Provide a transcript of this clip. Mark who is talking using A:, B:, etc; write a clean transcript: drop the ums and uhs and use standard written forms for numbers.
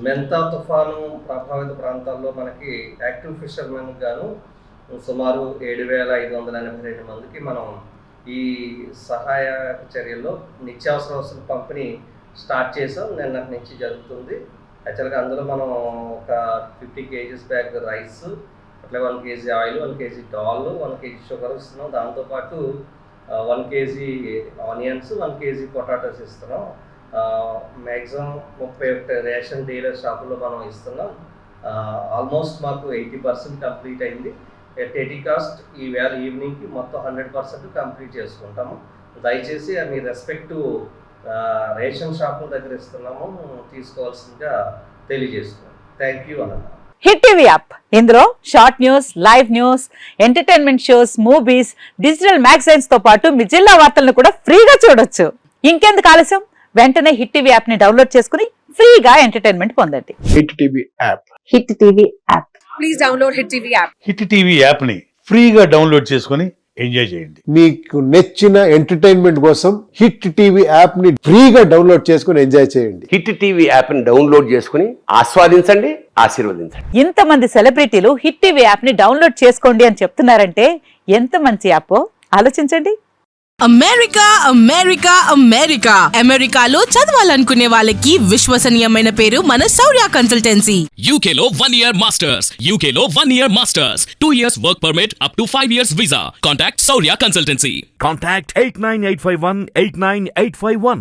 A: మెంతా తుఫాను ప్రభావిత ప్రాంతాల్లో మనకి యాక్టివ్ ఫిషర్మెన్ గాను సుమారు 7,582 మందికి మనం ఈ సహాయ చర్యల్లో నిత్యావసర వస్తువుల పంపిణీ స్టార్ట్ చేసాం. నిన్నటి నుంచి జరుగుతుంది. యాక్చువల్గా అందులో మనం ఒక 50 కేజీస్ బ్యాగ్ రైస్, అట్లా 1 KG oil, 1 KG dal, 1 KG sugar ఇస్తున్నాం. దాంతోపాటు 1 కేజీ ఆనియన్స్, 1 కేజీ పొటాటోస్ ఇస్తున్నాం. మ్యాక్సిమం 31 రేషన్ డీలర్ షాపుల్లో మనం ఇస్తున్నాం. ఆల్మోస్ట్ మాకు 80% కంప్లీట్ అయింది. ఎట్ ఎనీ కాస్ట్ ఈ వేళ ఈవినింగ్కి మొత్తం 100% కంప్లీట్ చేసుకుంటాము. దయచేసి మీ రెస్పెక్టివ్ రేషన్ షాపుల దగ్గర ఇస్తున్నాము, తీసుకోవాల్సిందిగా తెలియజేస్తున్నాం. థ్యాంక్ యూ అన్న.
B: హిట్ టీవీ యాప్, ఇందులో short news, live news, entertainment shows, movies, digital magazines తో పాటు మీ జిల్లా వార్తలను కూడా ఫ్రీగా చూడొచ్చు. ఇంకెందుకు ఆలస్యం, వెంటనే హిట్ టీవీ యాప్ ని డౌన్లోడ్ చేసుకుని ఫ్రీగా ఎంటర్టైన్మెంట్ పొందండి.
C: Hit TV app.
B: Hit TV app.
D: Please download hit TV app.
E: Hit TV app ని ఫ్రీగా డౌన్లోడ్ చేసుకుని ఎంజాయ్ చేయండి.
C: మీకు నచ్చిన ఎంటర్టైన్మెంట్ కోసం హిట్ టీవీ యాప్ ని ఫ్రీగా డౌన్లోడ్ చేసుకుని ఎంజాయ్ చేయండి.
F: హిట్ టీవీ యాప్ ని డౌన్లోడ్ చేసుకుని ఆస్వాదించండి, ఆశీర్వదించండి.
B: ఇంతమంది సెలబ్రిటీలు హిట్ టీవీ యాప్ ని డౌన్లోడ్ చేసుకోండి అని చెప్తున్నారంటే ఎంత మంచి యాప్ ఆలోచించండి.
G: అమెరికా అమెరికా అమెరికా అమెరికాలో చదవాలనుకునే వాళ్ళకి విశ్వసనీయమైన పేరు మన శౌర్య కన్సల్టెన్సీ.
H: UK లో 1 year masters, UK లో 1 year masters, 2 years work permit up to 5 years visa. Contact Saurya Consultancy.
I: Contact 89851 89851.